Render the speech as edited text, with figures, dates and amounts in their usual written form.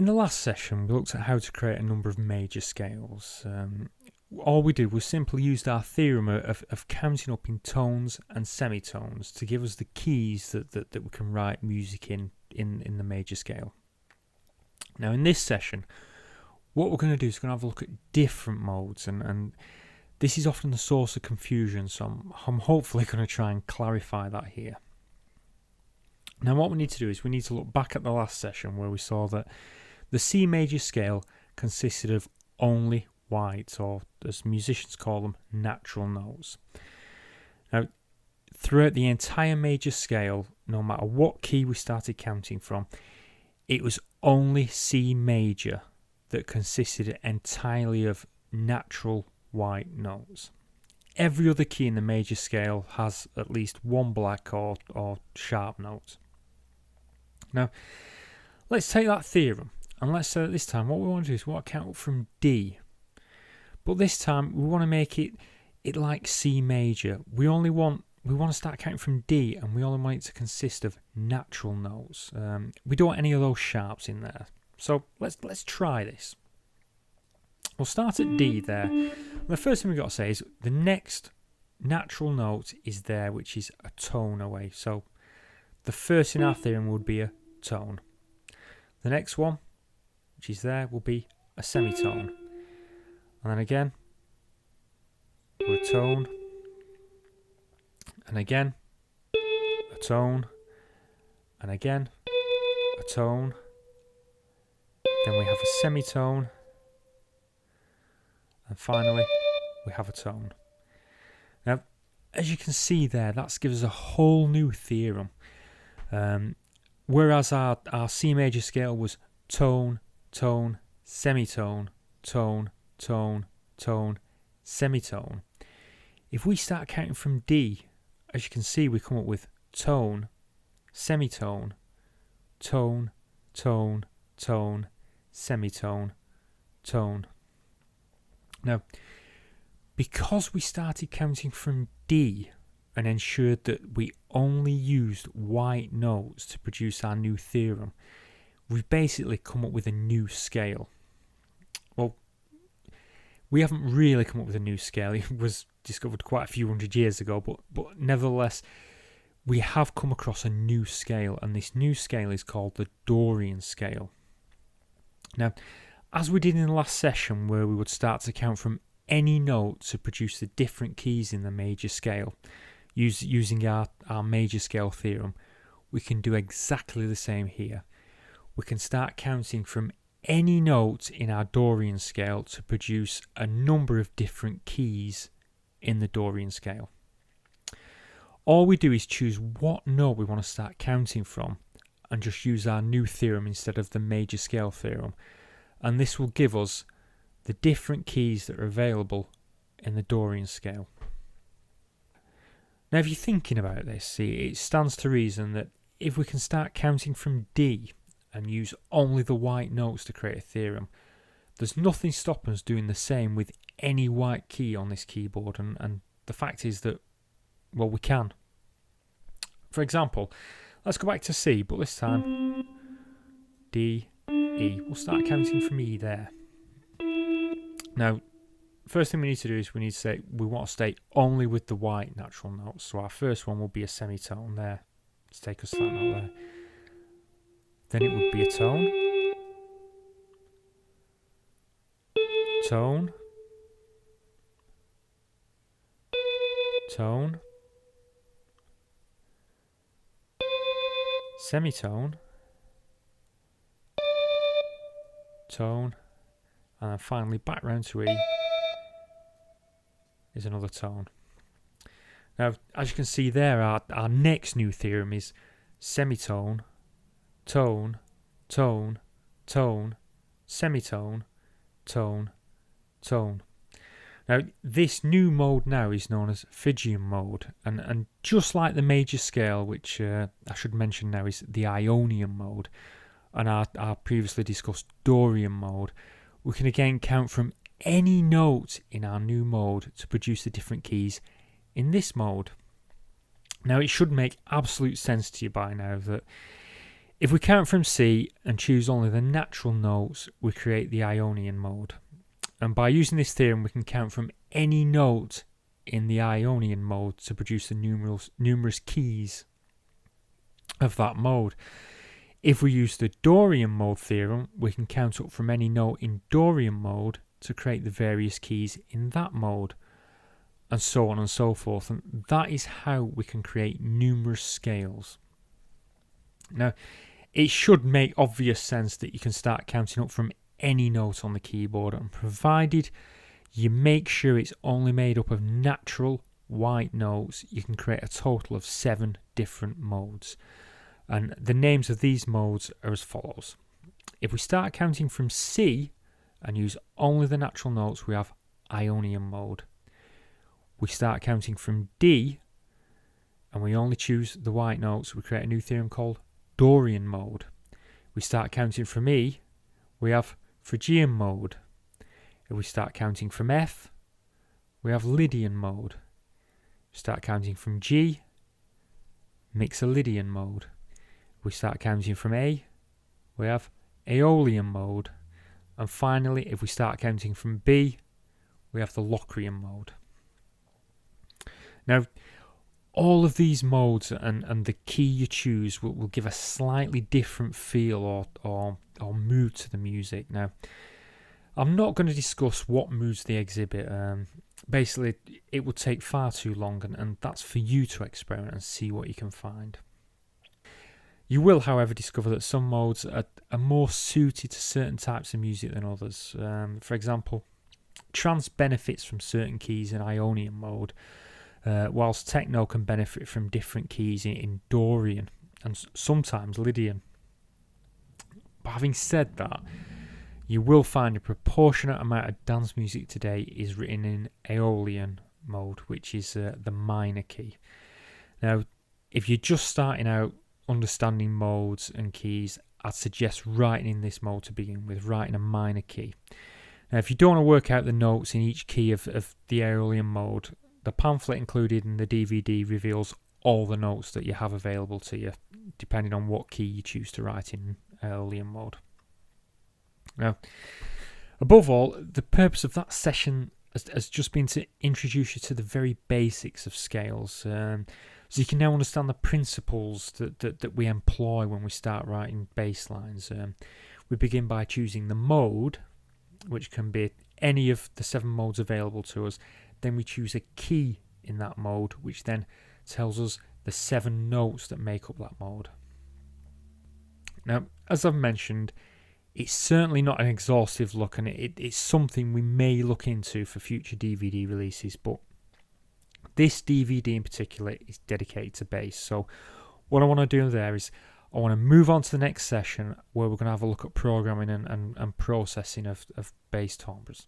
In the last session, we looked at how to create a number of major scales. All we did was simply used our theorem of counting up in tones and semitones to give us the keys that we can write music in the major scale. Now in this session, what we're going to do is going to have a look at different modes, and this is often the source of confusion, so I'm hopefully going to try and clarify that here. Now what we need to do is we need to look back at the last session where we saw that the C major scale consisted of only white, or as musicians call them, natural notes. Now, throughout the entire major scale, no matter what key we started counting from, it was only C major that consisted entirely of natural white notes. Every other key in the major scale has at least one black or sharp note. Now, let's take that theorem, and let's say that this time what we want to do is we want to count up from D. But this time we want to make it like C major. We want to start counting from D, and we only want it to consist of natural notes. We don't want any of those sharps in there. So let's try this. We'll start at D there. And the first thing we've got to say is the next natural note is there, which is a tone away. So the first in our theorem would be a tone. The next one, which is there, will be a semitone. And then again, a tone. And again, a tone. And again, a tone. Then we have a semitone. And finally, we have a tone. Now, as you can see there, that gives us a whole new theorem. Whereas our C major scale was tone, tone, semitone, tone, tone, tone, semitone. If we start counting from D, as you can see, we come up with tone, semitone, tone, tone, tone, semitone, tone. Now, because we started counting from D and ensured that we only used white notes to produce our new theorem, we've basically come up with a new scale. Well, we haven't really come up with a new scale. It was discovered quite a few hundred years ago, but nevertheless, we have come across a new scale, and this new scale is called the Dorian scale. Now, as we did in the last session, where we would start to count from any note to produce the different keys in the major scale, using our major scale theorem, we can do exactly the same here. We can start counting from any note in our Dorian scale to produce a number of different keys in the Dorian scale. All we do is choose what note we want to start counting from and just use our new theorem instead of the major scale theorem. And this will give us the different keys that are available in the Dorian scale. Now, if you're thinking about this, it stands to reason that if we can start counting from D and use only the white notes to create a theorem, there's nothing stopping us doing the same with any white key on this keyboard, and the fact is that, well, we can. For example, let's go back to C, but this time D, E. We'll start counting from E there. Now, first thing we need to do is we want to stay only with the white natural notes. So our first one will be a semitone there. Let's take us to that note there. Then it would be a tone, tone, tone, semitone, tone, and then finally back round to E is another tone. Now, as you can see there, our next new theorem is semitone, tone, tone, tone, semitone, tone, tone. Now, this new mode now is known as Phrygian mode, and just like the major scale, which I should mention now is the Ionian mode, and our previously discussed Dorian mode, we can again count from any note in our new mode to produce the different keys in this mode. Now, it should make absolute sense to you by now that If we count from C and choose only the natural notes, we create the Ionian mode. And by using this theorem, we can count from any note in the Ionian mode to produce the numerous keys of that mode. If we use the Dorian mode theorem, we can count up from any note in Dorian mode to create the various keys in that mode, and so on and so forth. And that is how we can create numerous scales. Now, it should make obvious sense that you can start counting up from any note on the keyboard, and provided you make sure it's only made up of natural white notes, you can create a total of 7 different modes. And the names of these modes are as follows. If we start counting from C and use only the natural notes, we have Ionian mode. We start counting from D and we only choose the white notes, we create a new theorem called Dorian mode. We start counting from E, we have Phrygian mode. If we start counting from F, we have Lydian mode. Start counting from G, Mixolydian mode. We start counting from A, we have Aeolian mode. And finally, if we start counting from B, we have the Locrian mode. Now, all of these modes and the key you choose will give a slightly different feel or mood to the music. Now, I'm not going to discuss what moods they exhibit. Basically, it would take far too long, and that's for you to experiment and see what you can find. You will, however, discover that some modes are more suited to certain types of music than others. For example, trance benefits from certain keys in Ionian mode, whilst techno can benefit from different keys in Dorian and sometimes Lydian. But having said that, you will find a proportionate amount of dance music today is written in Aeolian mode, which is the minor key. Now, if you're just starting out understanding modes and keys, I'd suggest writing in this mode to begin with, writing a minor key. Now, if you don't want to work out the notes in each key of the Aeolian mode, the pamphlet included in the DVD reveals all the notes that you have available to you, depending on what key you choose to write in Aeolian mode. Now, above all, the purpose of that session has just been to introduce you to the very basics of scales, so you can now understand the principles that we employ when we start writing bass lines. We begin by choosing the mode, which can be any of the 7 modes available to us. Then we choose a key in that mode, which then tells us the 7 notes that make up that mode. Now, as I've mentioned, it's certainly not an exhaustive look, and it's something we may look into for future DVD releases, but this DVD in particular is dedicated to bass. So what I want to do there is I want to move on to the next session where we're going to have a look at programming and processing of bass timbres.